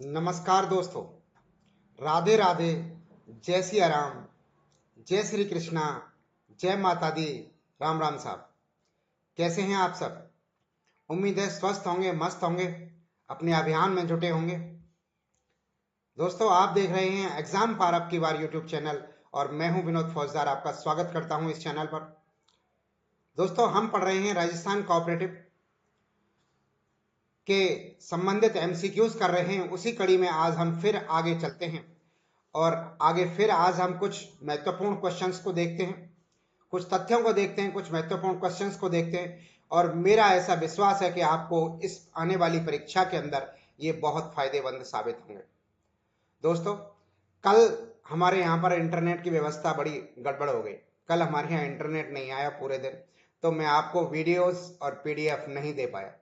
नमस्कार दोस्तों, राधे राधे, जय सिया राम, जय श्री कृष्णा, जय माता दी। राम राम साहब, कैसे हैं आप सब? उम्मीद है स्वस्थ होंगे, मस्त होंगे, अपने अभियान में जुटे होंगे। दोस्तों, आप देख रहे हैं एग्जाम पार अब की बार यूट्यूब चैनल और मैं हूं विनोद फौजदार, आपका स्वागत करता हूं इस चैनल पर। दोस्तों, हम पढ़ रहे हैं राजस्थान कोऑपरेटिव के संबंधित एमसीक्यूज कर रहे हैं। उसी कड़ी में आज हम फिर आगे चलते हैं और आगे फिर आज हम कुछ महत्वपूर्ण क्वेश्चंस को देखते हैं, कुछ तथ्यों को देखते हैं, कुछ महत्वपूर्ण क्वेश्चंस को देखते हैं। और मेरा ऐसा विश्वास है कि आपको इस आने वाली परीक्षा के अंदर ये बहुत फायदेमंद साबित होंगे। दोस्तों, कल हमारे यहाँ पर इंटरनेट की व्यवस्था बड़ी गड़बड़ हो गई। कल हमारे यहाँ इंटरनेट नहीं आया पूरे दिन, तो मैं आपको वीडियोस और पीडीएफ नहीं दे पाया।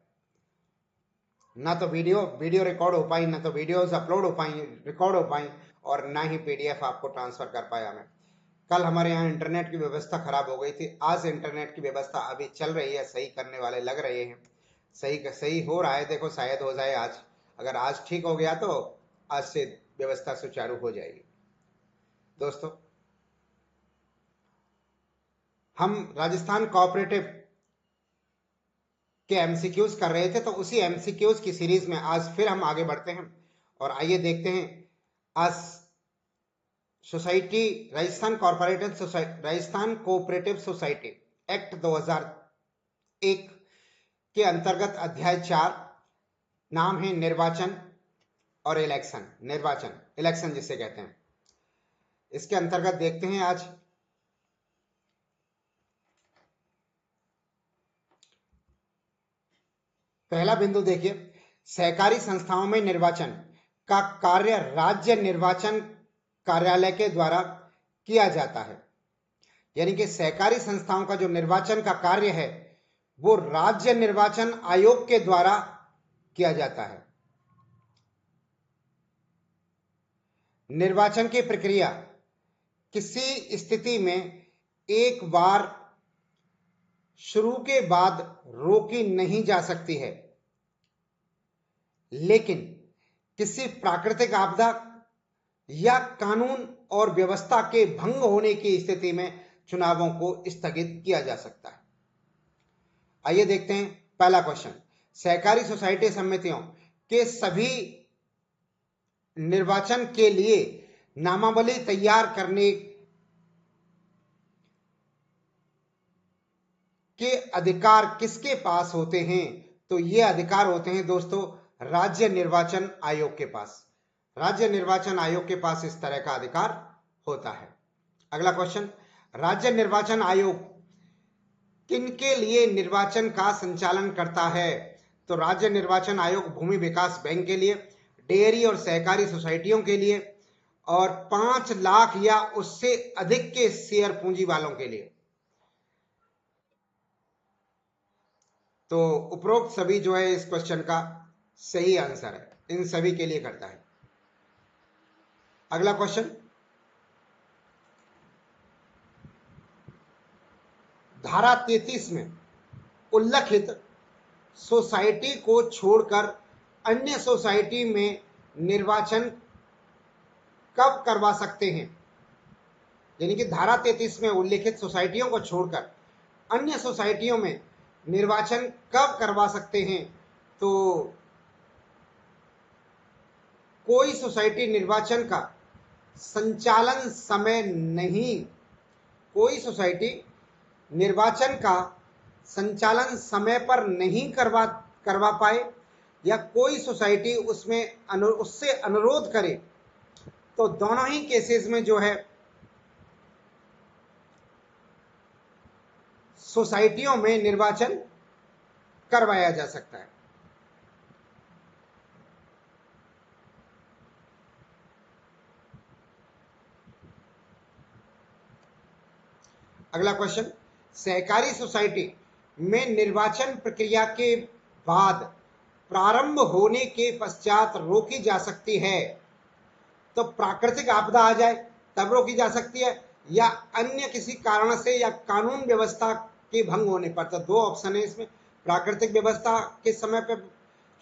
ना तो वीडियो रिकॉर्ड हो पाई, ना तो वीडियोस अपलोड हो पाई, रिकॉर्ड हो पाई, और ना ही पीडीएफ आपको ट्रांसफर कर पाया मैं। कल हमारे यहाँ इंटरनेट की व्यवस्था खराब हो गई थी। आज इंटरनेट की व्यवस्था अभी चल रही है, सही करने वाले लग रहे हैं। सही हो रहा है, देखो शायद हो जाए आज। अगर आज ठीक हो गया तो आज से व्यवस्था सुचारू हो जाएगी। दोस्तों, हम राजस्थान कोऑपरेटिव के एमसीक्यूज कर रहे थे, तो उसी एमसीक्यूज की सीरीज में आज फिर हम आगे बढ़ते हैं और आइए देखते हैं। आज society Rajasthan cooperative society act 2001 के अंतर्गत अध्याय 4, नाम है निर्वाचन और इलेक्शन जिसे कहते हैं। इसके अंतर्गत देखते हैं आज पहला बिंदु। देखिए, सहकारी संस्थाओं में निर्वाचन का कार्य राज्य निर्वाचन कार्यालय के द्वारा किया जाता है। यानी कि सहकारी संस्थाओं का जो निर्वाचन का कार्य है वो राज्य निर्वाचन आयोग के द्वारा किया जाता है। निर्वाचन की प्रक्रिया किसी स्थिति में एक बार शुरू के बाद रोकी नहीं जा सकती है, लेकिन किसी प्राकृतिक आपदा या कानून और व्यवस्था के भंग होने की स्थिति में चुनावों को स्थगित किया जा सकता है। आइए देखते हैं पहला क्वेश्चन। सहकारी सोसाइटी समितियों के सभी निर्वाचन के लिए नामावली तैयार करने के अधिकार किसके पास होते हैं? तो ये अधिकार होते हैं दोस्तों राज्य निर्वाचन आयोग के पास। राज्य निर्वाचन आयोग के पास इस तरह का अधिकार होता है। अगला क्वेश्चन, राज्य निर्वाचन आयोग किनके लिए निर्वाचन का संचालन करता है? तो राज्य निर्वाचन आयोग भूमि विकास बैंक के लिए, डेयरी और सहकारी सोसाइटियों के लिए, और 5 लाख या उससे अधिक के शेयर पूंजी वालों के लिए। तो उपरोक्त सभी जो है इस क्वेश्चन का सही आंसर है, इन सभी के लिए करता है। अगला क्वेश्चन, धारा 33 में उल्लिखित सोसाइटी को छोड़कर अन्य सोसाइटी में निर्वाचन कब करवा सकते हैं? यानी कि धारा 33 में उल्लिखित सोसाइटियों को छोड़कर अन्य सोसाइटियों में निर्वाचन कब करवा सकते हैं? तो कोई सोसाइटी निर्वाचन का संचालन समय नहीं, कोई सोसाइटी निर्वाचन का संचालन समय पर नहीं करवा पाए या कोई सोसाइटी उससे अनुरोध करे, तो दोनों ही केसेस में जो है सोसाइटियों में निर्वाचन करवाया जा सकता है। अगला क्वेश्चन, सहकारी सोसाइटी में निर्वाचन प्रक्रिया के बाद प्रारंभ होने के पश्चात रोकी जा सकती है? तो प्राकृतिक आपदा आ जाए तब रोकी जा सकती है, या अन्य किसी कारण से या कानून व्यवस्था के भंग होने पर। तो 2 ऑप्शन है इसमें। प्राकृतिक व्यवस्था के समय पे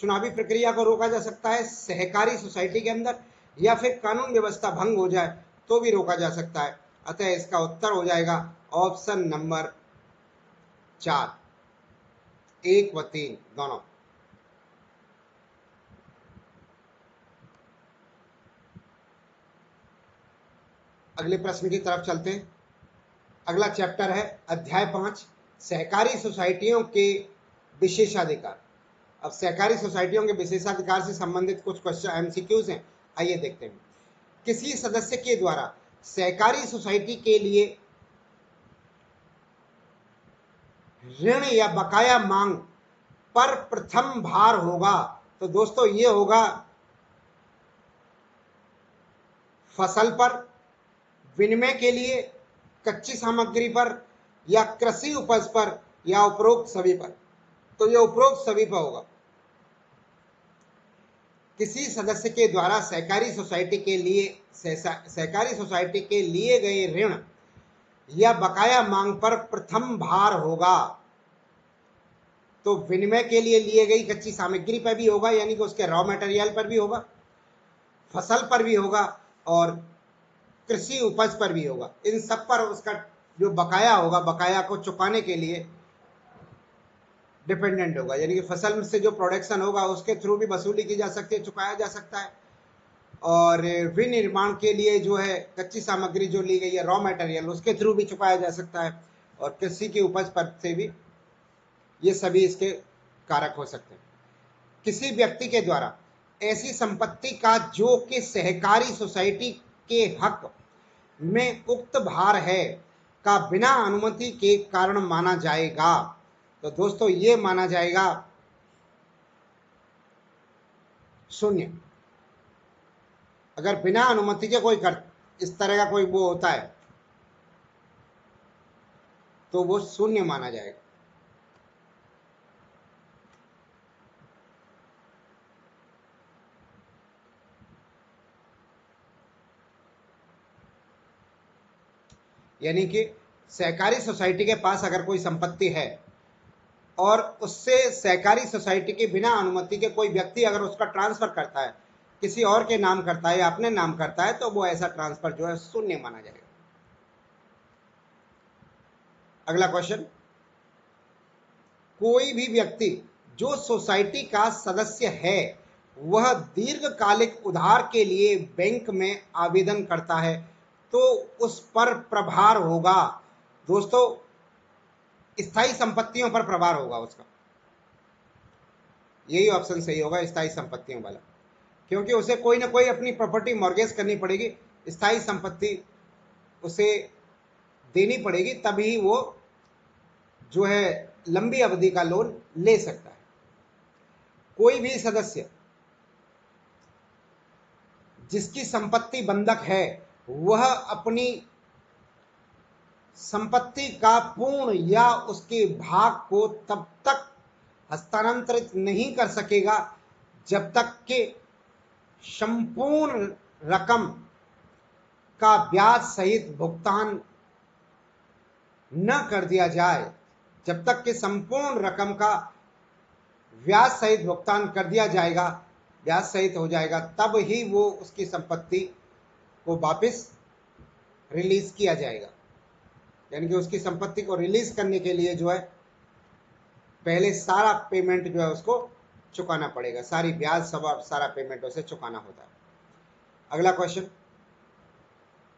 चुनावी प्रक्रिया को रोका जा सकता है सहकारी सोसाइटी के अंदर, या फिर कानून व्यवस्था भंग हो जाए तो भी रोका जा सकता है। अतः इसका उत्तर हो जाएगा ऑप्शन नंबर 4, 1 व 3 दोनों। अगले प्रश्न की तरफ चलते हैं। अगला चैप्टर है अध्याय 5, सहकारी सोसाइटियों के विशेषाधिकार। अब सहकारी सोसाइटियों के विशेषाधिकार से संबंधित कुछ क्वेश्चन एमसीक्यूज हैं, आइए देखते हैं। किसी सदस्य के द्वारा सहकारी सोसाइटी के लिए ऋण या बकाया मांग पर प्रथम भार होगा। तो दोस्तों ये होगा फसल पर, विनिमय के लिए, कच्ची सामग्री पर, या कृषि उपज पर, या उपरोक्त सभी पर। तो ये उपरोक्त सभी पर होगा। किसी सदस्य के द्वारा सहकारी सोसाइटी के लिए गए ऋण या बकाया मांग पर प्रथम भार होगा। तो विनिमय के लिए गई कच्ची सामग्री पर भी होगा, यानी कि उसके रॉ मटेरियल पर भी होगा, फसल पर भी होगा, और कृषि उपज पर भी होगा। इन सब पर उसका जो बकाया होगा, बकाया को चुकाने के लिए डिपेंडेंट होगा, यानी कि फसल से जो प्रोडक्शन होगा उसके थ्रू भी वसूली की जा सकती है, चुकाया जा सकता है। और विनिर्माण के लिए जो है कच्ची सामग्री जो ली गई है, रॉ मटेरियल, उसके थ्रू भी चुकाया जा सकता है। और कृषि की उपज पर से भी, ये सभी इसके कारक हो सकते हैं। किसी व्यक्ति के द्वारा ऐसी संपत्ति का जो कि सहकारी सोसाइटी के हक में उक्त भार है का बिना अनुमति के कारण माना जाएगा। तो दोस्तों ये माना जाएगा शून्य। अगर बिना अनुमति के कोई इस तरह का कोई वो होता है तो वो शून्य माना जाएगा। यानी कि सहकारी सोसाइटी के पास अगर कोई संपत्ति है और उससे सहकारी सोसाइटी के बिना अनुमति के कोई व्यक्ति अगर उसका ट्रांसफर करता है, किसी और के नाम करता है या अपने नाम करता है, तो वो ऐसा ट्रांसफर जो है शून्य माना जाएगा। अगला क्वेश्चन, कोई भी व्यक्ति जो सोसाइटी का सदस्य है वह दीर्घकालिक उधार के लिए बैंक में आवेदन करता है तो उस पर प्रभार होगा। दोस्तों स्थायी संपत्तियों पर प्रभार होगा उसका, यही ऑप्शन सही होगा, स्थायी संपत्तियों वाला, क्योंकि उसे कोई ना कोई अपनी प्रॉपर्टी मॉर्गेज करनी पड़ेगी, स्थायी संपत्ति उसे देनी पड़ेगी, तभी वो जो है लंबी अवधि का लोन ले सकता है। कोई भी सदस्य जिसकी संपत्ति बंधक है वह अपनी संपत्ति का पूर्ण या उसके भाग को तब तक हस्तांतरित नहीं कर सकेगा जब तक कि संपूर्ण रकम का ब्याज सहित भुगतान न कर दिया जाए। जब तक कि संपूर्ण रकम का ब्याज सहित भुगतान कर दिया जाएगा, ब्याज सहित हो जाएगा, तब ही वो उसकी संपत्ति को वापस रिलीज किया जाएगा। यानी कि उसकी संपत्ति को रिलीज करने के लिए जो है पहले सारा पेमेंट जो है उसको चुकाना पड़ेगा, सारी ब्याज सारा पेमेंट उसे चुकाना होता है। अगला क्वेश्चन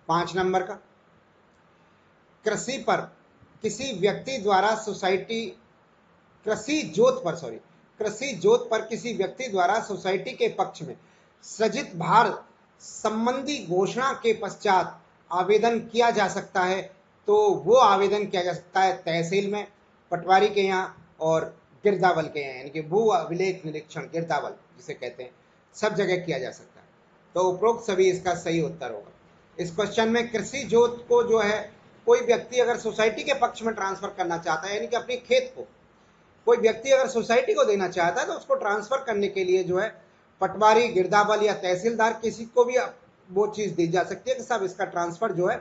5 नंबर का, कृषि पर किसी व्यक्ति द्वारा कृषि जोत पर किसी व्यक्ति द्वारा सोसाइटी के पक्ष में सृजित भार संबंधी घोषणा के पश्चात आवेदन किया जा सकता है। तो वो आवेदन किया जा सकता है तहसील में, पटवारी के यहाँ और गिरदावल के यहाँ, यानी कि भू अभिलेख निरीक्षण गिरदावल जिसे कहते हैं, सब जगह किया जा सकता है। तो उपरोक्त सभी इसका सही उत्तर होगा। इस क्वेश्चन में कृषि जोत को जो है कोई व्यक्ति अगर सोसाइटी के पक्ष में ट्रांसफर करना चाहता है, यानी कि अपने खेत को कोई व्यक्ति अगर सोसाइटी को देना चाहता है तो उसको ट्रांसफर करने के लिए जो है पटवारी, गिरदावल या तहसीलदार किसी को भी वो चीज दी जा सकती है कि सब इसका ट्रांसफर जो है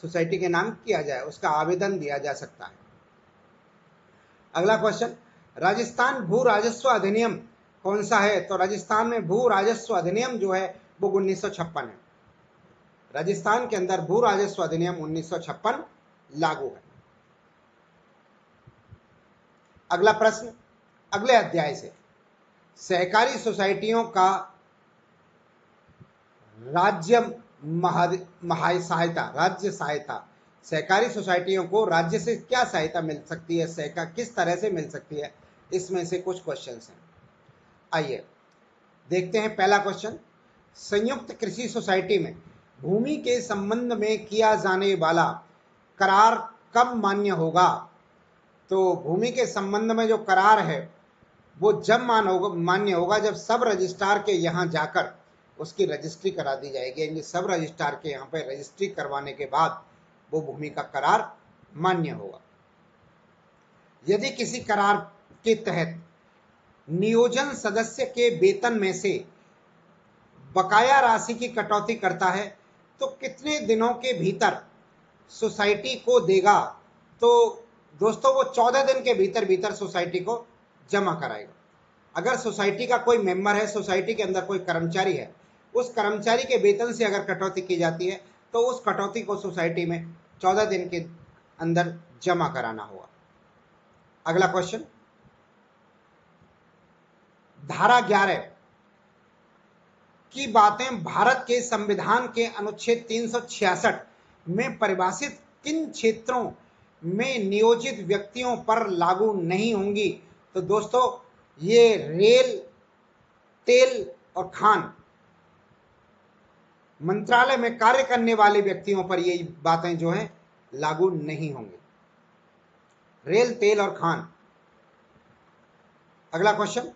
सोसाइटी के नाम किया जाए, उसका आवेदन दिया जा सकता है। अगला क्वेश्चन, राजस्थान भू राजस्व अधिनियम कौन सा है? तो राजस्थान में भू राजस्व अधिनियम जो है वो 1956 है। राजस्थान के अंदर भू राजस्व अधिनियम 1956 लागू है। अगला प्रश्न अगले अध्याय से, सहकारी सोसाइटियों का राज्य सहायता, सहकारी सोसाइटियों को राज्य से क्या सहायता मिल सकती है, सहकार किस तरह से मिल सकती है, इसमें से कुछ क्वेश्चंस हैं। आइए देखते हैं। पहला क्वेश्चन, संयुक्त कृषि सोसाइटी में भूमि के संबंध में किया जाने वाला करार कब मान्य होगा? तो भूमि के संबंध में जो करार है वो जब मान्य होगा जब सब रजिस्ट्रार के यहाँ जाकर उसकी रजिस्ट्री करा दी जाएगी। यानी सब रजिस्ट्रार के यहाँ पे रजिस्ट्री करवाने के बाद वो भूमि का करार मान्य होगा। यदि किसी करार के तहत नियोजन सदस्य के वेतन में से बकाया राशि की कटौती करता है तो कितने दिनों के भीतर सोसाइटी को देगा? तो दोस्तों वो 14 दिन के भीतर सोसाइटी को जमा कराएगा। अगर सोसाइटी का कोई मेंबर है, सोसाइटी के अंदर कोई कर्मचारी है, उस कर्मचारी के वेतन से अगर कटौती की जाती है तो उस कटौती को सोसाइटी में 14 दिन के अंदर जमा कराना होगा। अगला क्वेश्चन, धारा 11 की बातें भारत के संविधान के अनुच्छेद 366 में परिभाषित किन क्षेत्रों में नियोजित व्यक्तियों पर लागू नहीं होंगी? तो दोस्तों ये रेल, तेल और खान मंत्रालय में कार्य करने वाले व्यक्तियों पर ये बातें जो हैं लागू नहीं होंगी। रेल, तेल और खान। अगला क्वेश्चन,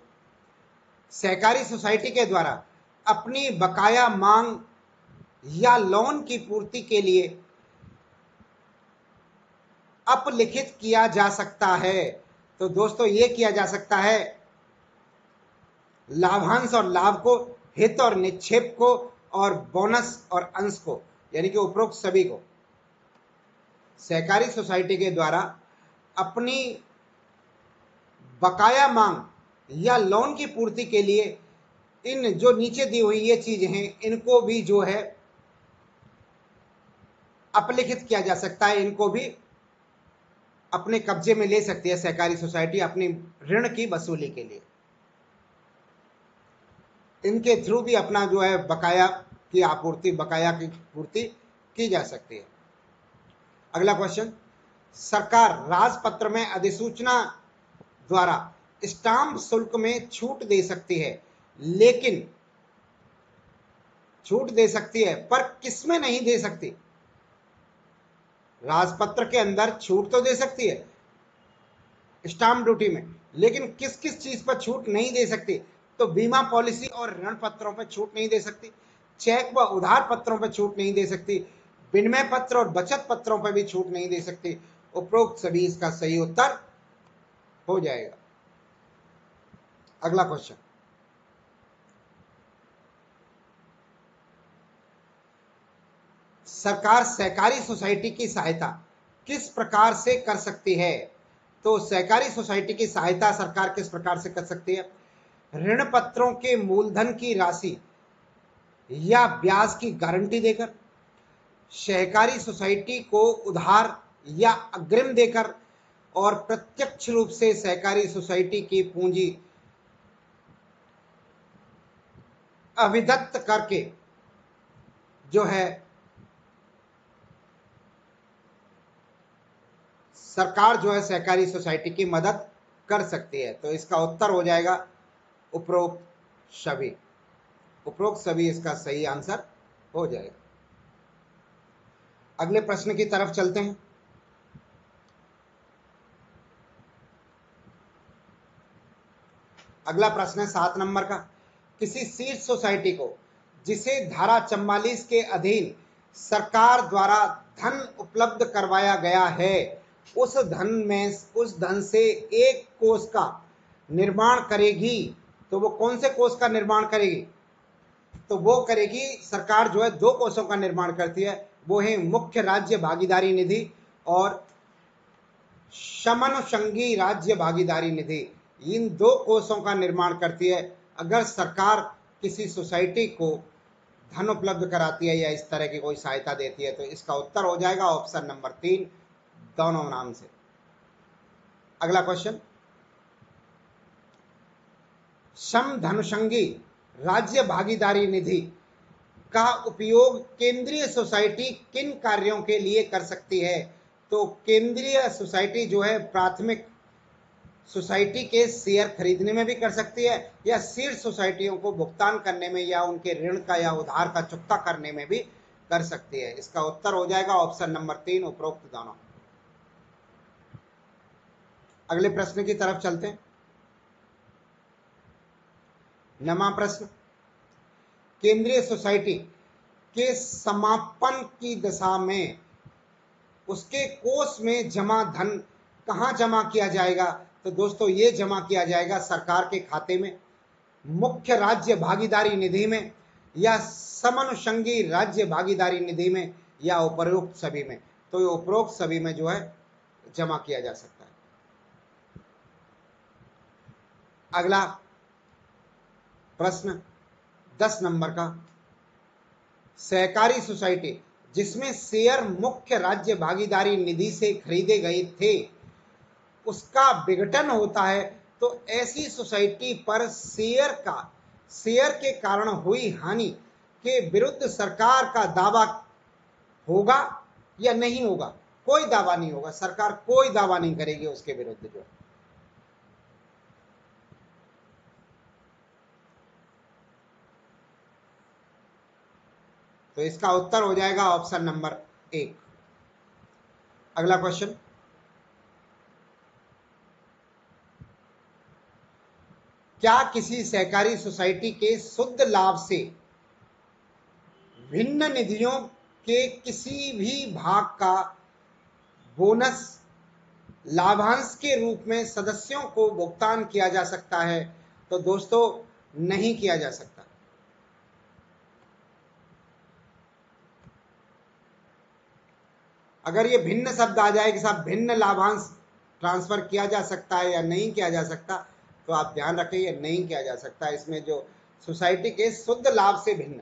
सहकारी सोसाइटी के द्वारा अपनी बकाया मांग या लोन की पूर्ति के लिए अपलिखित किया जा सकता है। तो दोस्तों ये किया जा सकता है लाभांश और लाभ को, हित और निक्षेप को, और बोनस और अंश को, यानी कि उपरोक्त सभी को। सहकारी सोसाइटी के द्वारा अपनी बकाया मांग या लोन की पूर्ति के लिए इन जो नीचे दी हुई ये चीजें हैं इनको भी जो है अपलिखित किया जा सकता है, इनको भी अपने कब्जे में ले सकती है सहकारी सोसाइटी अपनी ऋण की वसूली के लिए। इनके थ्रू भी अपना जो है बकाया की पूर्ति की जा सकती है। अगला क्वेश्चन, सरकार राजपत्र में अधिसूचना द्वारा स्टाम्प शुल्क में छूट दे सकती है, लेकिन छूट दे सकती है पर किसमें नहीं दे सकती? राजपत्र के अंदर छूट तो दे सकती है स्टाम्प ड्यूटी में, लेकिन किस किस चीज पर छूट नहीं दे सकती? तो बीमा पॉलिसी और ऋण पत्रों पर छूट नहीं दे सकती, चेक व उधार पत्रों पर छूट नहीं दे सकती, विनिमय पत्र और बचत पत्रों पर भी छूट नहीं दे सकती। उपरोक्त सभी इसका सही उत्तर हो जाएगा। अगला क्वेश्चन, सरकार सहकारी सोसाइटी की सहायता किस प्रकार से कर सकती है? तो सहकारी सोसाइटी की सहायता सरकार किस प्रकार से कर सकती है? ऋण पत्रों के मूलधन की राशि या ब्याज की गारंटी देकर, सहकारी सोसाइटी को उधार या अग्रिम देकर, और प्रत्यक्ष रूप से सहकारी सोसाइटी की पूंजी अभिदत्त करके जो है सरकार जो है सहकारी सोसाइटी की मदद कर सकती है। तो इसका उत्तर हो जाएगा उपरोक्त सभी। उपरोक्त सभी इसका सही आंसर हो जाएगा। अगले प्रश्न की तरफ चलते हैं। अगला प्रश्न है 7 नंबर का, किसी शीर्ष सोसाइटी को जिसे धारा 44 के अधीन सरकार द्वारा धन उपलब्ध करवाया गया है उस धन से एक कोष का निर्माण करेगी। तो वो कौन से कोष का निर्माण करेगी? तो वो करेगी, सरकार जो है 2 कोषों का निर्माण करती है, वो है मुख्य राज्य भागीदारी निधि और समनुषंगी राज्य भागीदारी निधि। इन 2 कोषों का निर्माण करती है अगर सरकार किसी सोसाइटी को धन उपलब्ध कराती है या इस तरह की कोई सहायता देती है, तो इसका उत्तर हो जाएगा ऑप्शन नंबर 3, दोनों नाम से। अगला क्वेश्चन, समधनुषंगी राज्य भागीदारी निधि का उपयोग केंद्रीय सोसाइटी किन कार्यों के लिए कर सकती है? तो केंद्रीय सोसाइटी जो है प्राथमिक सोसाइटी के शेयर खरीदने में भी कर सकती है, या शीर्ष सोसाइटियों को भुगतान करने में, या उनके ऋण का या उधार का चुकता करने में भी कर सकती है। इसका उत्तर हो जाएगा ऑप्शन नंबर 3, उपरोक्त दोनों। अगले प्रश्न की तरफ चलते हैं। 9वां प्रश्न, केंद्रीय सोसाइटी के समापन की दशा में उसके कोष में जमा धन कहां जमा किया जाएगा? तो दोस्तों ये जमा किया जाएगा सरकार के खाते में, मुख्य राज्य भागीदारी निधि में, या समनुषंगी राज्य भागीदारी निधि में, या उपरोक्त सभी में। तो ये उपरोक्त सभी में जो है जमा किया जा सकता है। अगला प्रश्न 10 नंबर का, सहकारी सोसाइटी जिसमें शेयर मुख्य राज्य भागीदारी निधि से खरीदे गए थे उसका विघटन होता है, तो ऐसी सोसाइटी पर शेयर के कारण हुई हानि के विरुद्ध सरकार का दावा होगा या नहीं होगा? कोई दावा नहीं होगा, सरकार कोई दावा नहीं करेगी उसके विरुद्ध जो। तो इसका उत्तर हो जाएगा ऑप्शन नंबर 1। अगला क्वेश्चन, क्या किसी सहकारी सोसाइटी के शुद्ध लाभ से भिन्न निधियों के किसी भी भाग का बोनस लाभांश के रूप में सदस्यों को भुगतान किया जा सकता है? तो दोस्तों नहीं किया जा सकता। अगर ये भिन्न शब्द आ जाए कि साहब भिन्न लाभांश ट्रांसफर किया जा सकता है या नहीं किया जा सकता, तो आप ध्यान रखें ये नहीं किया जा सकता। इसमें जो सोसाइटी के शुद्ध लाभ से भिन्न,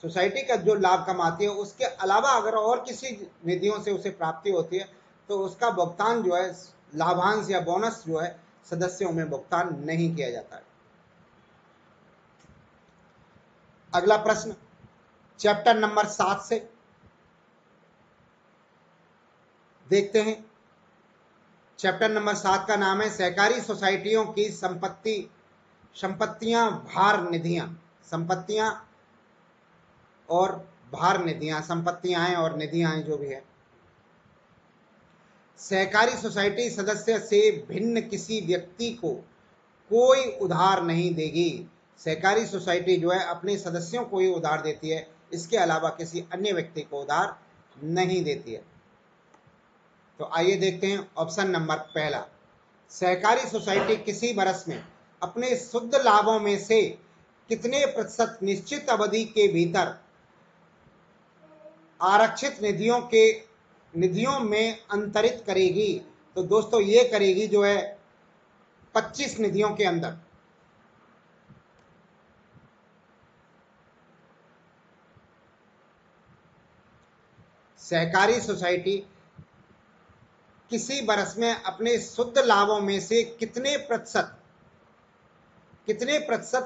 सोसाइटी का जो लाभ कमाती है उसके अलावा अगर और किसी निधियों से उसे प्राप्ति होती है तो उसका भुगतान जो है, लाभांश या बोनस जो है, सदस्यों में भुगतान नहीं किया जाता है। अगला प्रश्न चैप्टर नंबर 7 से देखते हैं। चैप्टर नंबर 7 का नाम है सहकारी सोसाइटियों की संपत्तियां भार निधियां। संपत्तियां और भार निधियां, संपत्तियां और निधियां जो भी है। सहकारी सोसाइटी सदस्य से भिन्न किसी व्यक्ति को कोई उधार नहीं देगी। सहकारी सोसाइटी जो है अपने सदस्यों को ही उधार देती है, इसके अलावा किसी अन्य व्यक्ति को उधार नहीं देती है। तो आइए देखते हैं ऑप्शन नंबर 1, सहकारी सोसाइटी किसी वर्ष में अपने शुद्ध लाभों में से कितने प्रतिशत निश्चित अवधि के भीतर आरक्षित निधियों में अंतरित करेगी? तो दोस्तों ये करेगी जो है 25 निधियों के अंदर। सहकारी सोसाइटी किसी वर्ष में अपने शुद्ध लाभों में से कितने प्रतिशत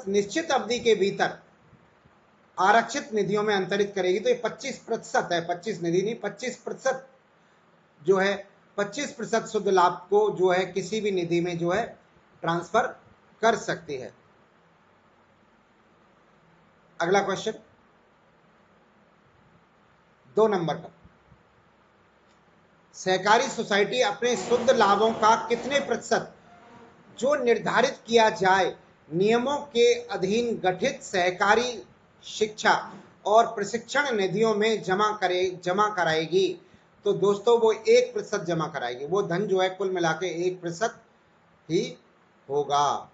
निश्चित अवधि के भीतर आरक्षित निधियों में अंतरित करेगी? तो ये 25% है, 25 निधि नहीं, 25% जो है, 25% शुद्ध लाभ को जो है किसी भी निधि में जो है ट्रांसफर कर सकती है। अगला क्वेश्चन 2 नंबर का, सहकारी सोसाइटी अपने शुद्ध लाभों का कितने प्रतिशत जो निर्धारित किया जाए नियमों के अधीन गठित सहकारी शिक्षा और प्रशिक्षण निधियों में जमा कराएगी? तो दोस्तों वो 1% जमा कराएगी। वो धन जो है कुल मिला के 1% ही होगा।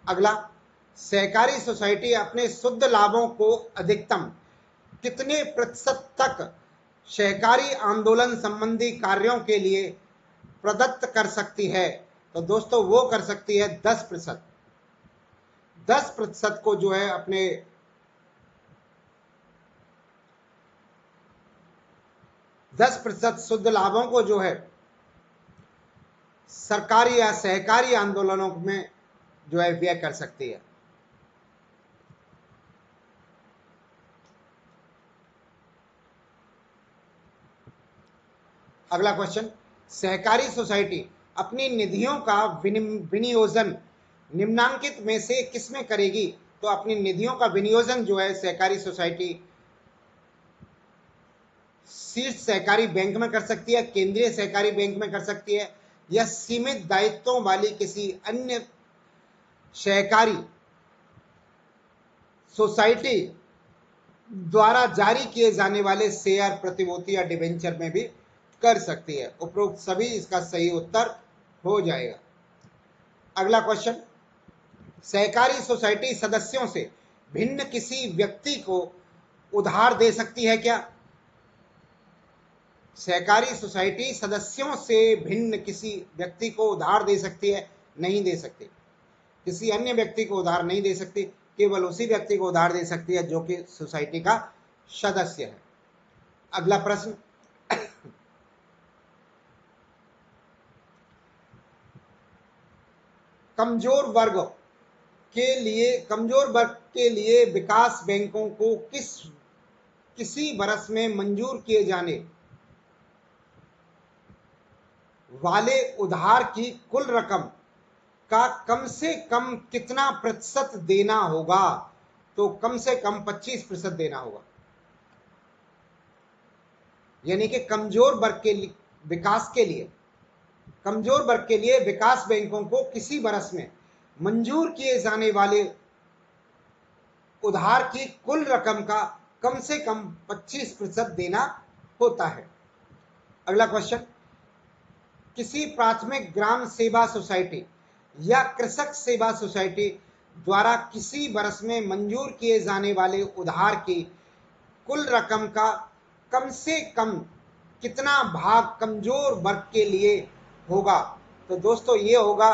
अगला, सहकारी सोसाइटी अपने शुद्ध लाभों को अधिकतम कितने प्रतिशत तक सहकारी आंदोलन संबंधी कार्यों के लिए प्रदत्त कर सकती है? तो दोस्तों वो कर सकती है 10%। 10% को जो है अपने 10% शुद्ध लाभों को जो है सरकारी या सहकारी आंदोलनों में जो है व्यय कर सकती है। अगला क्वेश्चन, सहकारी सोसाइटी अपनी निधियों का विनियोजन निम्नांकित में से किसमें करेगी? तो अपनी निधियों का विनियोजन जो है सहकारी सोसाइटी शीर्ष सहकारी बैंक में कर सकती है, केंद्रीय सहकारी बैंक में कर सकती है, या सीमित दायित्वों वाली किसी अन्य सहकारी सोसाइटी द्वारा जारी किए जाने वाले शेयर, प्रतिभूति या डिबेंचर में भी कर सकती है। उपरोक्त सभी इसका सही उत्तर हो जाएगा। अगला क्वेश्चन, सहकारी सोसाइटी सदस्यों से भिन्न किसी व्यक्ति को उधार दे सकती है क्या? सहकारी सोसाइटी सदस्यों से भिन्न किसी व्यक्ति को उधार दे सकती है? नहीं दे सकती। किसी अन्य व्यक्ति को उधार नहीं दे सकती, केवल उसी व्यक्ति को उधार दे सकती है जो कि सोसाइटी का सदस्य है। अगला प्रश्न, कमजोर वर्ग के लिए विकास बैंकों को किसी वर्ष में मंजूर किए जाने वाले उधार की कुल रकम का कम से कम कितना प्रतिशत देना होगा? तो कम से कम 25% देना होगा। यानी कि कमजोर वर्ग के लिए विकास बैंकों को किसी वर्ष में मंजूर किए जाने वाले उधार की कुल रकम का कम से कम 25% देना होता है। अगला क्वेश्चन, किसी प्राथमिक ग्राम सेवा सोसाइटी या कृषक सेवा सोसाइटी द्वारा किसी वर्ष में मंजूर किए जाने वाले उधार की कुल रकम का कम से कम कितना भाग कमजोर वर्ग के लिए होगा? तो दोस्तों ये होगा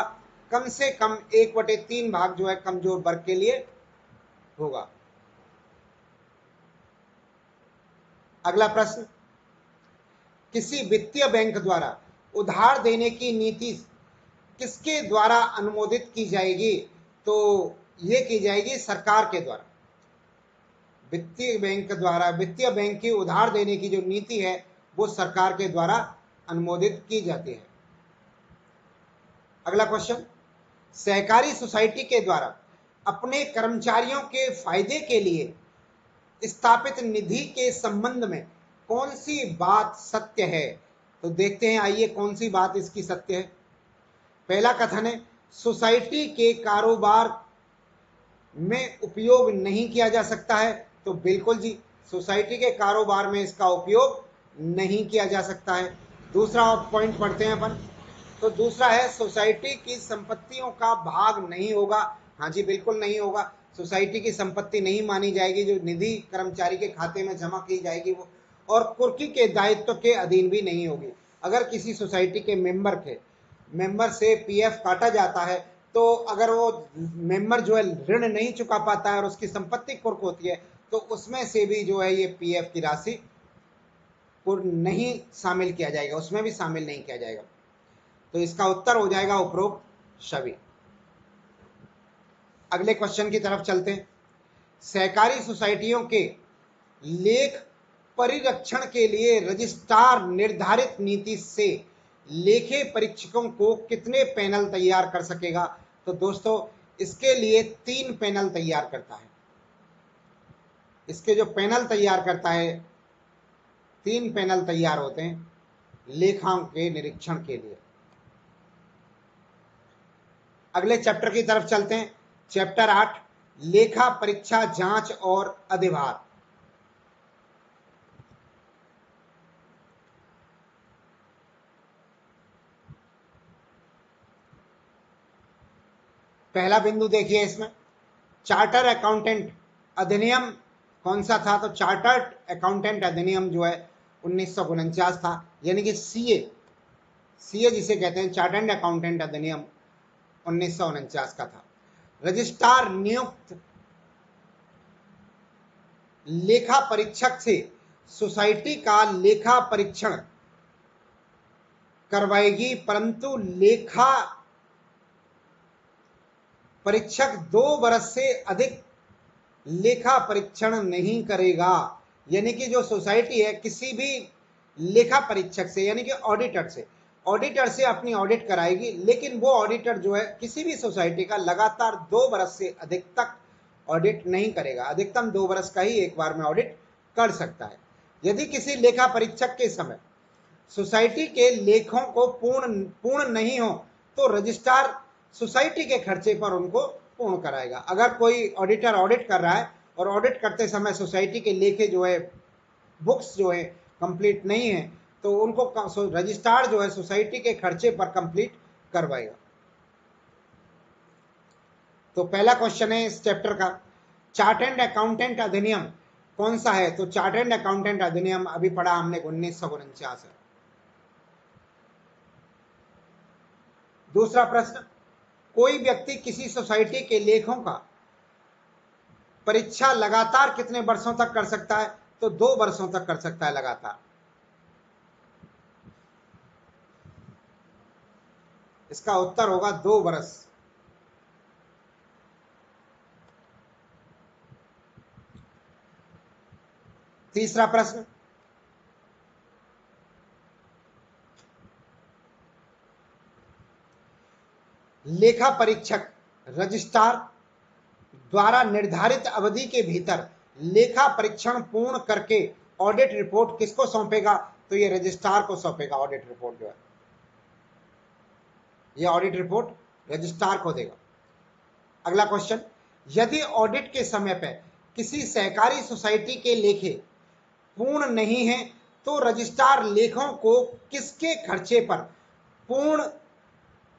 कम से कम 1/3 भाग जो है कमजोर वर्ग के लिए होगा। अगला प्रश्न, किसी वित्तीय बैंक द्वारा उधार देने की नीति किसके द्वारा अनुमोदित की जाएगी? तो ये की जाएगी सरकार के द्वारा। वित्तीय बैंक की उधार देने की जो नीति है वो सरकार के द्वारा अनुमोदित की जाती है। अगला क्वेश्चन, सहकारी सोसाइटी के द्वारा अपने कर्मचारियों के फायदे के लिए स्थापित निधि के संबंध में कौन सी बात सत्य है? तो देखते हैं, आइए कौन सी बात इसकी सत्य है। पहला कथन है, सोसाइटी के कारोबार में उपयोग नहीं किया जा सकता है। तो बिल्कुल जी, सोसाइटी के कारोबार में इसका उपयोग नहीं किया जा सकता है। दूसरा पॉइंट पढ़ते हैं अपन। तो दूसरा है, सोसाइटी की संपत्तियों का भाग नहीं होगा। हाँ जी, बिल्कुल नहीं होगा। सोसाइटी की संपत्ति नहीं मानी जाएगी, जो निधि कर्मचारी के खाते में जमा की जाएगी वो, और कुर्की के दायित्व के अधीन भी नहीं होगी। अगर किसी सोसाइटी के मेंबर से पीएफ काटा जाता है, तो अगर वो मेंबर जो है ऋण नहीं चुका पाता है और उसकी संपत्ति कुर्क होती है, तो उसमें से भी जो है ये पीएफ की राशि को नहीं शामिल किया जाएगा, उसमें भी शामिल नहीं किया जाएगा। तो इसका उत्तर हो जाएगा उपरोक्त सभी। अगले क्वेश्चन की तरफ चलते हैं। सहकारी सोसाइटियों के लेख परिरक्षण के लिए रजिस्ट्रार निर्धारित नीति से लेखे परीक्षकों को कितने पैनल तैयार कर सकेगा? तो दोस्तों इसके लिए 3 पैनल तैयार करता है। इसके जो पैनल तैयार करता है, 3 पैनल तैयार होते हैं लेखाओं के निरीक्षण के लिए। अगले चैप्टर की तरफ चलते हैं। चैप्टर 8, लेखा परीक्षा, जांच और अधिभार। पहला बिंदु देखिए इसमें, चार्टर अकाउंटेंट अधिनियम कौन सा था? तो चार्टर्ड अकाउंटेंट अधिनियम जो है 1949 था, यानी कि सीए जिसे कहते हैं चार्टर्ड अकाउंटेंट अधिनियम 1949 का था। रजिस्ट्रार नियुक्त लेखा परीक्षक से सोसाइटी का लेखा परीक्षण करवाएगी, परंतु लेखा परीक्षक 2 वर्ष से अधिक लेखा परीक्षण नहीं करेगा। यानी कि जो सोसाइटी है किसी भी लेखा परीक्षक से यानी कि ऑडिटर से अपनी ऑडिट कराएगी, लेकिन वो ऑडिटर जो है किसी भी सोसाइटी का लगातार 2 वर्ष से अधिक तक ऑडिट नहीं करेगा। अधिकतम 2 वर्ष का ही एक बार में ऑडिट कर सकता है। यदि किसी लेखा परीक्षक के समय सोसाइटी के लेखों को पूर्ण नहीं हो तो रजिस्ट्रार सोसाइटी के खर्चे पर उनको पूर्ण कराएगा। अगर कोई ऑडिटर ऑडिट कर रहा है और ऑडिट करते समय सोसाइटी के लेखे जो है, बुक्स जो है कंप्लीट नहीं है, तो उनको रजिस्ट्रार जो है सोसाइटी के खर्चे पर कंप्लीट करवाएगा। तो पहला क्वेश्चन है इस चैप्टर का, चार्टर्ड अकाउंटेंट अधिनियम कौन सा है? तो चार्टर्ड अकाउंटेंट अधिनियम अभी पढ़ा हमने 1949 है। दूसरा प्रश्न, कोई व्यक्ति किसी सोसाइटी के लेखों का परीक्षा लगातार कितने वर्षों तक कर सकता है? तो 2 वर्षों तक कर सकता है लगातार। इसका उत्तर होगा 2 वर्ष। तीसरा प्रश्न, लेखा परीक्षक रजिस्ट्रार द्वारा निर्धारित अवधि के भीतर लेखा परीक्षण पूर्ण करके ऑडिट रिपोर्ट किसको सौंपेगा? तो ये रजिस्ट्रार को सौंपेगा। ऑडिट रिपोर्ट जो है ये ऑडिट रिपोर्ट रजिस्ट्रार को देगा। अगला क्वेश्चन, यदि ऑडिट के समय पर किसी सहकारी सोसाइटी के लेखे पूर्ण नहीं है तो रजिस्ट्रार लेखों को किसके खर्चे पर पूर्ण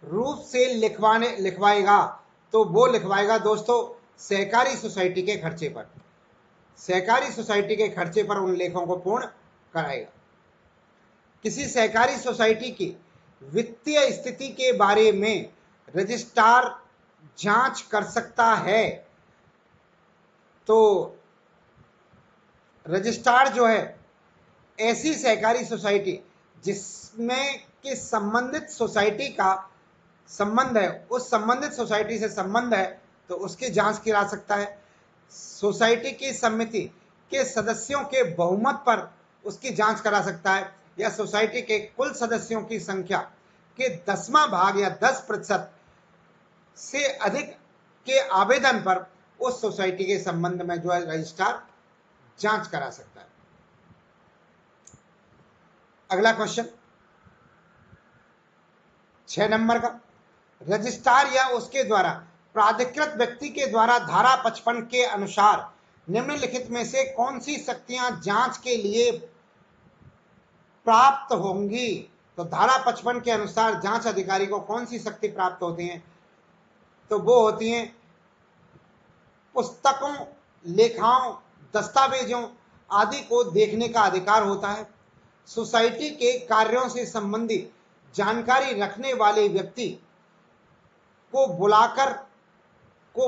रूप से लिखवाएगा? तो वो लिखवाएगा दोस्तों सहकारी सोसाइटी के खर्चे पर। सहकारी सोसाइटी के खर्चे पर उन लेखों को पूर्ण कराएगा। किसी सहकारी सोसाइटी की वित्तीय स्थिति के बारे में रजिस्ट्रार जांच कर सकता है। तो रजिस्ट्रार जो है ऐसी सहकारी सोसाइटी जिसमें कि संबंधित सोसाइटी का संबंध है, उस संबंधित सोसाइटी से संबंध है, तो उसकी जांच करा सकता है। सोसाइटी की समिति के सदस्यों के बहुमत पर उसकी जांच करा सकता है, या सोसाइटी के कुल सदस्यों की संख्या के 10वां भाग या 10% से अधिक के आवेदन पर उस सोसाइटी के संबंध में जो है रजिस्ट्रार जांच करा सकता है। अगला क्वेश्चन 6 नंबर का, रजिस्ट्रार या उसके द्वारा प्राधिकृत व्यक्ति के द्वारा धारा 55 के अनुसार निम्नलिखित में से कौन सी शक्तियां जांच के लिए प्राप्त होंगी? तो धारा 55 के अनुसार जांच अधिकारी को कौन सी शक्ति प्राप्त होती है? तो वो होती हैं पुस्तकों, लेखाओं, दस्तावेजों आदि को देखने का अधिकार होता है। सोसाइटी के कार्यों से संबंधित जानकारी रखने वाले व्यक्ति को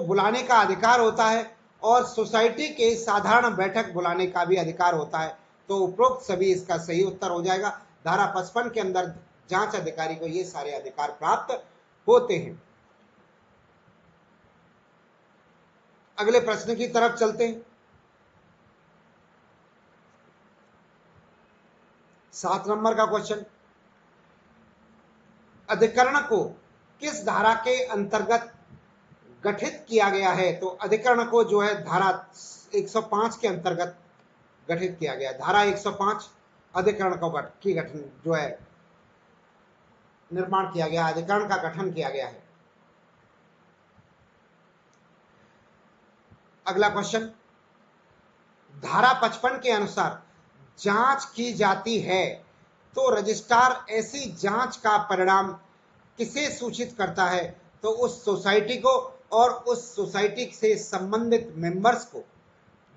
बुलाने का अधिकार होता है, और सोसाइटी के साधारण बैठक बुलाने का भी अधिकार होता है। तो उपरोक्त सभी इसका सही उत्तर हो जाएगा। धारा 55 के अंदर जांच अधिकारी को ये सारे अधिकार प्राप्त होते हैं। अगले प्रश्न की तरफ चलते हैं। 7 नंबर का क्वेश्चन, अधिकरण को किस धारा के अंतर्गत गठित किया गया है? तो अधिकरण को जो है धारा 105 के अंतर्गत गठित किया गया। धारा 105 अधिकरण को गठन जो है निर्माण किया गया, अधिकरण का गठन किया गया है। अगला क्वेश्चन, धारा 55 के अनुसार जांच की जाती है तो रजिस्ट्रार ऐसी जांच का परिणाम किसे सूचित करता है? तो उस सोसाइटी को और उस सोसाइटी से संबंधित मेंबर्स को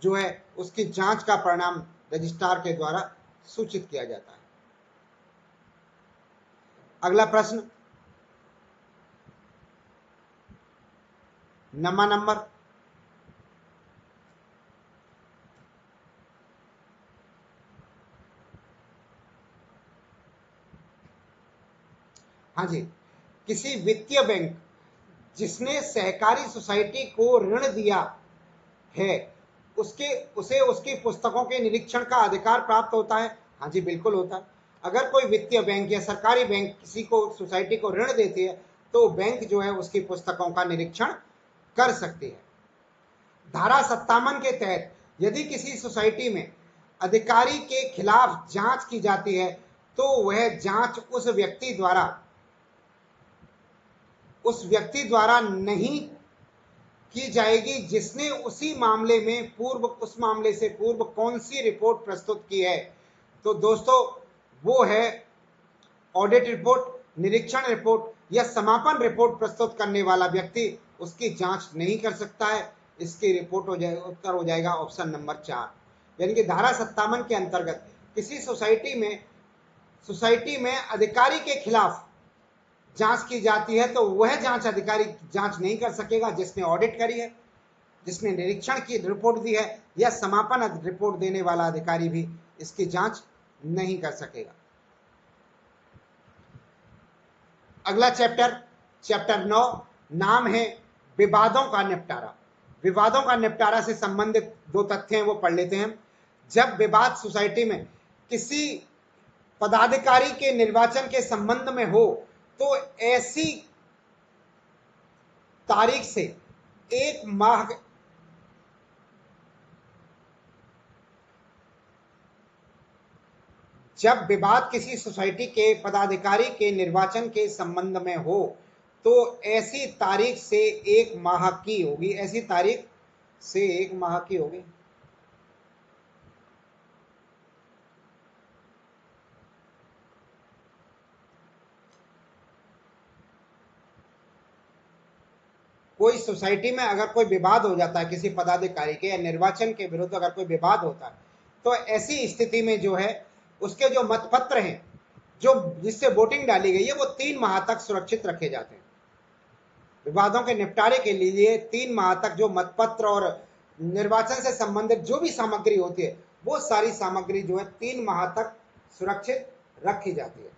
जो है उसकी जांच का परिणाम रजिस्ट्रार के द्वारा सूचित किया जाता है। अगला प्रश्न 9वां नंबर, हाँ जी, किसी वित्तीय बैंक जिसने सहकारी सोसाइटी को ऋण दिया है उसे उसकी पुस्तकों के निरीक्षण का अधिकार प्राप्त होता है। हाँ जी, बिल्कुल होता है। अगर कोई वित्तीय बैंक या सरकारी बैंक किसी को सोसाइटी को ऋण देती है तो बैंक जो है उसकी पुस्तकों का निरीक्षण कर सकती है। धारा 57 के तहत यदि किसी सोसाइटी में अधिकारी के खिलाफ जांच की जाती है तो वह जांच उस व्यक्ति द्वारा नहीं की जाएगी जिसने उस मामले से पूर्व कौन सी रिपोर्ट प्रस्तुत की है। तो दोस्तों वो है ऑडिट रिपोर्ट, निरीक्षण रिपोर्ट या समापन रिपोर्ट प्रस्तुत करने वाला व्यक्ति उसकी जांच नहीं कर सकता है। इसकी रिपोर्ट उत्तर हो जाएगा ऑप्शन नंबर 4। यानी कि धारा 57 के अंतर्गत किसी सोसाइटी में अधिकारी के खिलाफ जांच की जाती है तो वह जांच अधिकारी जांच नहीं कर सकेगा जिसने ऑडिट करी है, जिसने निरीक्षण की रिपोर्ट दी है, या समापन रिपोर्ट देने वाला अधिकारी भी इसकी जांच नहीं कर सकेगा। अगला चैप्टर 9, नाम है विवादों का निपटारा। विवादों का निपटारा से संबंधित 2 तथ्य हैं वो पढ़ लेते हैं। जब विवाद सोसाइटी में किसी पदाधिकारी के निर्वाचन के संबंध में हो तो ऐसी तारीख से 1 माह जब विवाद किसी सोसाइटी के पदाधिकारी के निर्वाचन के संबंध में हो तो ऐसी तारीख से 1 माह की होगी, ऐसी तारीख से 1 माह की होगी। कोई सोसाइटी में अगर कोई विवाद हो जाता है किसी पदाधिकारी के या निर्वाचन के विरुद्ध अगर कोई विवाद होता है तो ऐसी स्थिति में जो है उसके जो मतपत्र हैं जो जिससे वोटिंग डाली गई है वो 3 माह तक सुरक्षित रखे जाते हैं। विवादों के निपटारे के लिए 3 माह तक जो मतपत्र और निर्वाचन से संबंधित जो भी सामग्री होती है वो सारी सामग्री जो है 3 माह तक सुरक्षित रखी जाती है।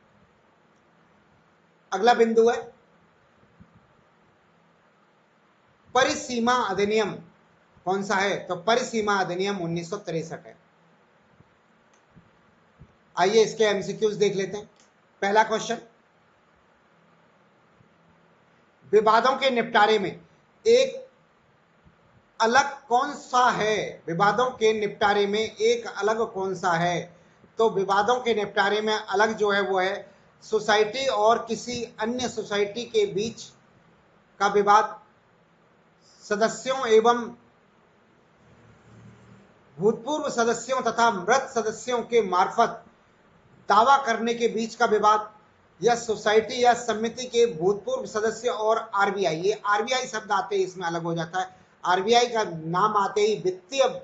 अगला बिंदु है परिसीमा अधिनियम। कौन सा है? तो परिसीमा अधिनियम 1963 है। आइए इसके एमसीक्यूज देख लेते हैं। पहला क्वेश्चन, विवादों के निपटारे में एक अलग कौन सा है? विवादों के निपटारे में एक अलग कौन सा है? तो विवादों के निपटारे में अलग जो है वो है सोसाइटी और किसी अन्य सोसाइटी के बीच का विवाद, सदस्यों एवं भूतपूर्व सदस्यों तथा मृत सदस्यों के मार्फत दावा करने के बीच का विवाद, या सोसाइटी या समिति के भूतपूर्व सदस्य और आरबीआई। ये आरबीआई शब्द आते ही इसमें अलग हो जाता है। आरबीआई का नाम आते ही वित्तीय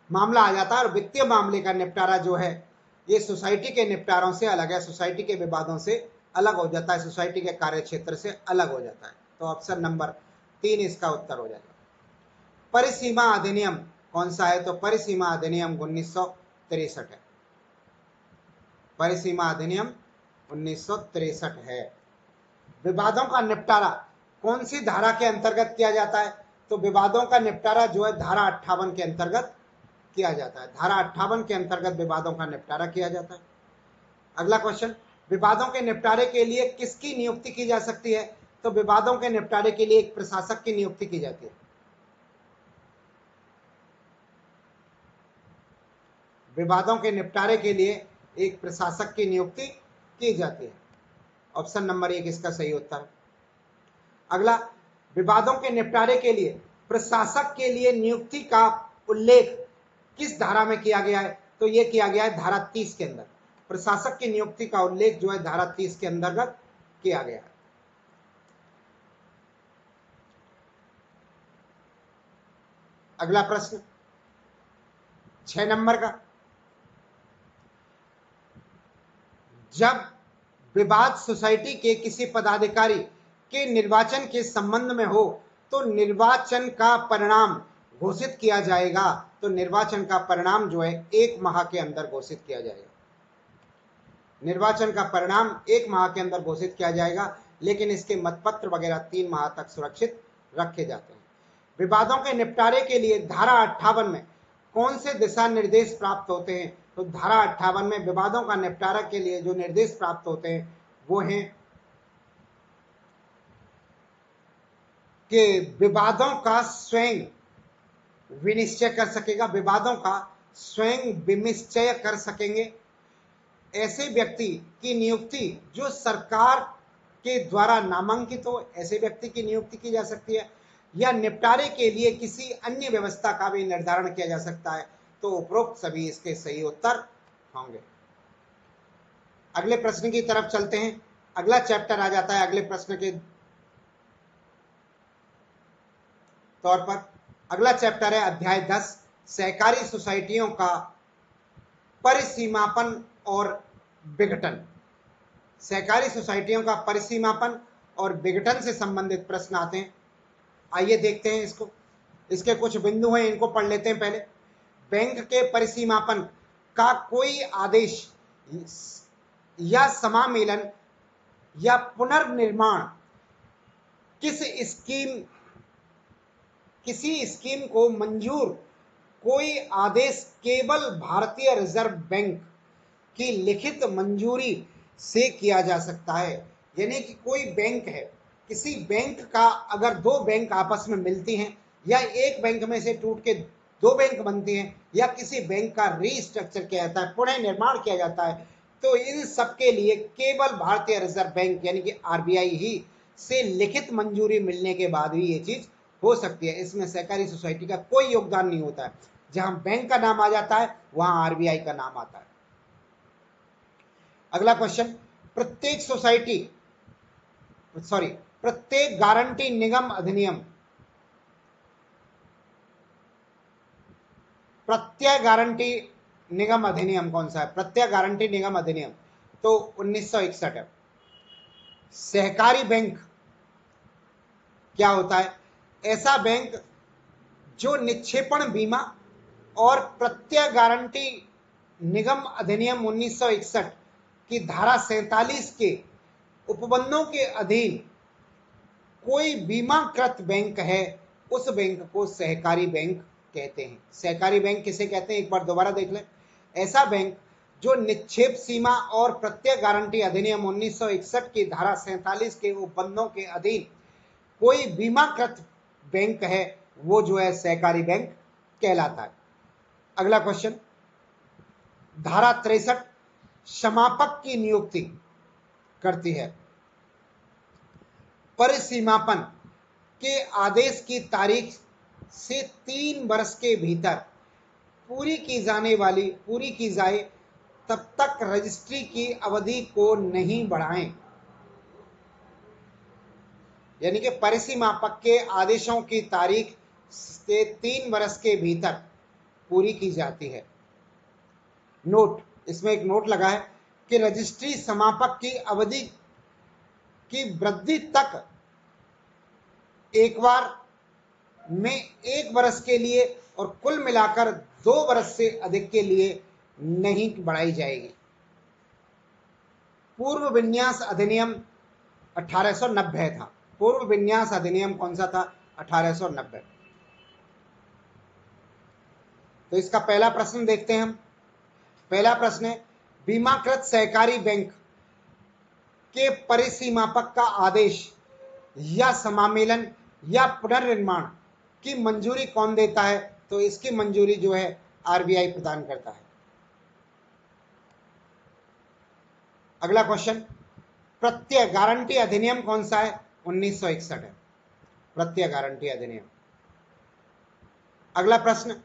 मामला आ जाता है और वित्तीय मामले का निपटारा जो है ये सोसाइटी के निपटारों से अलग है, सोसाइटी के विवादों से अलग हो जाता है, सोसाइटी के कार्य क्षेत्र से अलग हो जाता है। तो ऑप्शन नंबर 3 इसका उत्तर हो जाएगा। परिसीमा अधिनियम कौन सा है? तो परिसीमा अधिनियम 1963 है। परिसीमा अधिनियम 1963 है। विवादों का निपटारा कौन सी धारा के अंतर्गत किया जाता है? तो विवादों का निपटारा जो है धारा 58 के अंतर्गत किया जाता है। धारा 58 के अंतर्गत विवादों का निपटारा किया जाता है। अगला क्वेश्चन, विवादों के निपटारे के लिए किसकी नियुक्ति की जा सकती है? तो विवादों के निपटारे के लिए एक प्रशासक की नियुक्ति की जाती है। विवादों के निपटारे के लिए एक प्रशासक की नियुक्ति की जाती है। ऑप्शन नंबर 1 इसका सही उत्तर है। अगला, विवादों के निपटारे के लिए प्रशासक के लिए नियुक्ति का उल्लेख किस धारा में किया गया है? तो यह किया गया है धारा 30 के अंदर। प्रशासक की नियुक्ति का उल्लेख जो है धारा 30 के अंतर्गत किया गया है। अगला प्रश्न 6 नंबर का, जब विवाद सोसाइटी के किसी पदाधिकारी के निर्वाचन के संबंध में हो तो निर्वाचन का परिणाम घोषित किया जाएगा। तो निर्वाचन का परिणाम जो है 1 माह के अंदर घोषित किया जाएगा। निर्वाचन का परिणाम 1 माह के अंदर घोषित किया जाएगा, लेकिन इसके मतपत्र वगैरह 3 माह तक सुरक्षित रखे जाते हैं। विवादों के निपटारे के लिए धारा 58 में कौन से दिशा निर्देश प्राप्त होते हैं? तो धारा 58 में विवादों का निपटारा के लिए जो निर्देश प्राप्त होते हैं वो हैं कि विवादों का स्वयं विनिश्चय कर सकेगा, विवादों का स्वयं विनिश्चय कर सकेंगे। ऐसे व्यक्ति की नियुक्ति जो सरकार के द्वारा नामांकित हो, ऐसे व्यक्ति की नियुक्ति की जा सकती है, या निपटारे के लिए किसी अन्य व्यवस्था का भी निर्धारण किया जा सकता है। तो उपरोक्त सभी इसके सही उत्तर होंगे। अगले प्रश्न की तरफ चलते हैं। अगला चैप्टर आ जाता है अगले प्रश्न के तौर पर। अगला चैप्टर है अध्याय 10, सहकारी सोसाइटियों का परिसीमापन और विघटन। सहकारी सोसाइटियों का परिसीमापन और विघटन से संबंधित प्रश्न आते हैं। आइए देखते हैं इसको। इसके कुछ बिंदु हैं, इनको पढ़ लेते हैं पहले। बैंक के परिसीमापन का कोई आदेश या समामेलन या पुनर्निर्माण किसी स्कीम को मंजूर कोई आदेश केवल भारतीय रिजर्व बैंक की लिखित मंजूरी से किया जा सकता है। यानी कि कोई बैंक है, किसी बैंक का अगर 2 बैंक आपस में मिलती हैं, या एक बैंक में से टूट के 2 बैंक बनती हैं, या किसी बैंक का रीस्ट्रक्चर किया जाता है, पुनः निर्माण किया जाता है, तो इन सब के लिए केवल भारतीय रिजर्व बैंक यानी कि आरबीआई ही से लिखित मंजूरी मिलने के बाद ही ये चीज हो सकती है। इसमें सहकारी सोसाइटी का कोई योगदान नहीं होता है। जहां बैंक का नाम आ जाता है वहां आरबीआई का नाम आता है। अगला क्वेश्चन, प्रत्येक गारंटी निगम अधिनियम, प्रत्यय गारंटी निगम अधिनियम कौन सा है? प्रत्यय गारंटी निगम अधिनियम तो 1961 है। सहकारी बैंक क्या होता है? ऐसा बैंक जो निक्षेपण बीमा और प्रत्यय गारंटी निगम अधिनियम 1961 की धारा 47 के उपबंधों के अधीन कोई बीमाकृत बैंक है, उस बैंक को सहकारी बैंक कहते हैं। सहकारी बैंक किसे कहते हैं एक बार दोबारा देख लें। ऐसा बैंक जो निक्षेप सीमा और प्रत्यय गारंटी अधिनियम 1961 की धारा 47 के उपबंधों के अधीन कोई बीमाकृत बैंक है, वो जो है सहकारी बैंक कहलाता है। अगला क्वेश्चन, धारा 63 समापक की नियुक्ति करती है। परिसीमापन के आदेश की तारीख से 3 वर्ष के भीतर पूरी की जाए तब तक रजिस्ट्री की अवधि को नहीं बढ़ाएं। यानी कि परिसीमापक के आदेशों की तारीख से 3 वर्ष के भीतर पूरी की जाती है। नोट, इसमें एक नोट लगा है कि रजिस्ट्री समापक की अवधि की वृद्धि तक एक बार में 1 वर्ष के लिए और कुल मिलाकर 2 वर्ष से अधिक के लिए नहीं बढ़ाई जाएगी। पूर्व विन्यास अधिनियम 1890 था। पूर्व विन्यास अधिनियम कौन सा था? 1890। तो इसका पहला प्रश्न देखते हैं हम। पहला प्रश्न है, बीमाकृत सहकारी बैंक के परिसीमापक का आदेश या समामेलन या पुनर्निर्माण की मंजूरी कौन देता है? तो इसकी मंजूरी जो है आरबीआई प्रदान करता है। अगला क्वेश्चन, प्रत्यय गारंटी अधिनियम कौन सा है? 1961 है प्रत्यय गारंटी अधिनियम। अगला प्रश्न,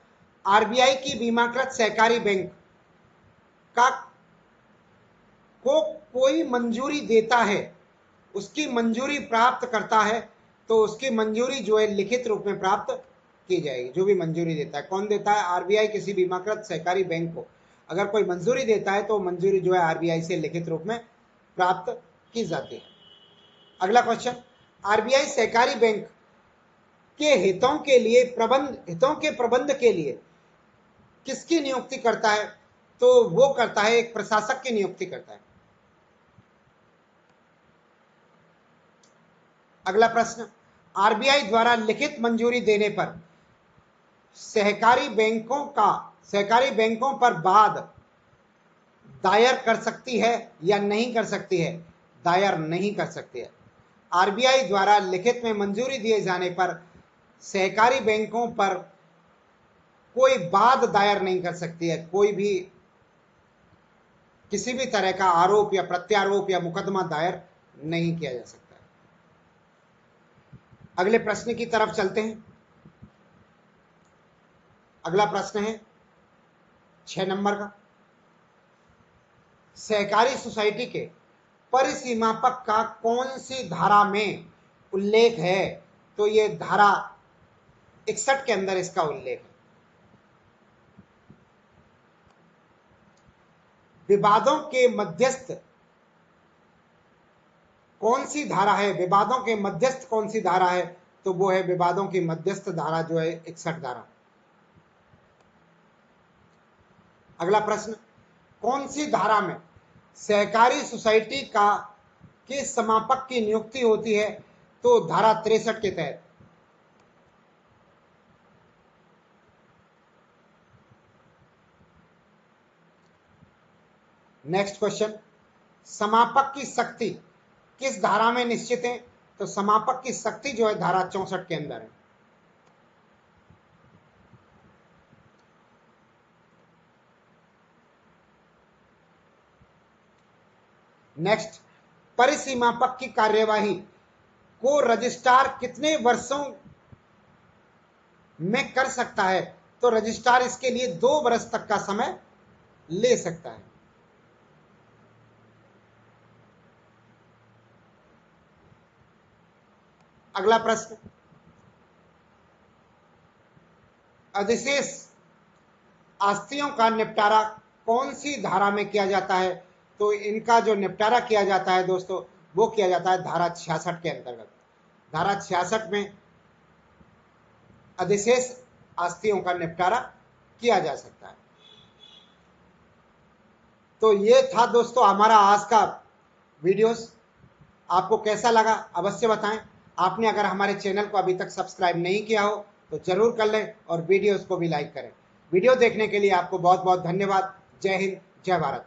आरबीआई की बीमाकृत सहकारी बैंक का को कोई मंजूरी देता है, उसकी मंजूरी प्राप्त करता है, तो उसकी मंजूरी जो है लिखित रूप में प्राप्त की जाएगी। जो भी मंजूरी देता है, कौन देता है? आरबीआई किसी बीमाकृत सहकारी बैंक को अगर कोई मंजूरी देता है तो मंजूरी जो है आरबीआई से लिखित रूप में प्राप्त की जाती है। अगला क्वेश्चन, आरबीआई सहकारी बैंक के हितों के प्रबंध के लिए किसकी नियुक्ति करता है? तो वो करता है, एक प्रशासक की नियुक्ति करता है। अगला प्रश्न, आरबीआई द्वारा लिखित मंजूरी देने पर सहकारी बैंकों पर वाद दायर कर सकती है या नहीं कर सकती है? दायर नहीं कर सकती है। आरबीआई द्वारा लिखित में मंजूरी दिए जाने पर सहकारी बैंकों पर कोई वाद दायर नहीं कर सकती है, कोई भी किसी भी तरह का आरोप या प्रत्यारोप या मुकदमा दायर नहीं किया जा सकता है। अगले प्रश्न की तरफ चलते हैं। अगला प्रश्न है 6 नंबर का, सहकारी सोसाइटी के परिसीमापक का कौन सी धारा में उल्लेख है? तो ये धारा 61 के अंदर इसका उल्लेख है। विवादों के मध्यस्थ कौन सी धारा है? विवादों के मध्यस्थ कौन सी धारा है? तो वो है विवादों की मध्यस्थ धारा, जो है 61 धारा। अगला प्रश्न, कौन सी धारा में सहकारी सोसाइटी के समापक की नियुक्ति होती है? तो धारा 63 के तहत। नेक्स्ट क्वेश्चन, समापक की शक्ति किस धारा में निश्चित है? तो समापक की शक्ति जो है धारा 64 के अंदर है। नेक्स्ट, परिसीमापक की कार्यवाही को रजिस्ट्रार कितने वर्षों में कर सकता है? तो रजिस्ट्रार इसके लिए 2 वर्ष तक का समय ले सकता है। अगला प्रश्न, अधिशेष आस्तियों का निपटारा कौन सी धारा में किया जाता है? तो इनका जो निपटारा किया जाता है दोस्तों, वो किया जाता है धारा 66 के अंतर्गत। धारा 66 में अधिशेष आस्तियों का निपटारा किया जा सकता है। तो ये था दोस्तों हमारा आज का वीडियोस। आपको कैसा लगा अवश्य बताएं। आपने अगर हमारे चैनल को अभी तक सब्सक्राइब नहीं किया हो तो जरूर कर लें और वीडियोस को भी लाइक करें। वीडियो देखने के लिए आपको बहुत बहुत धन्यवाद। जय हिंद, जय भारत।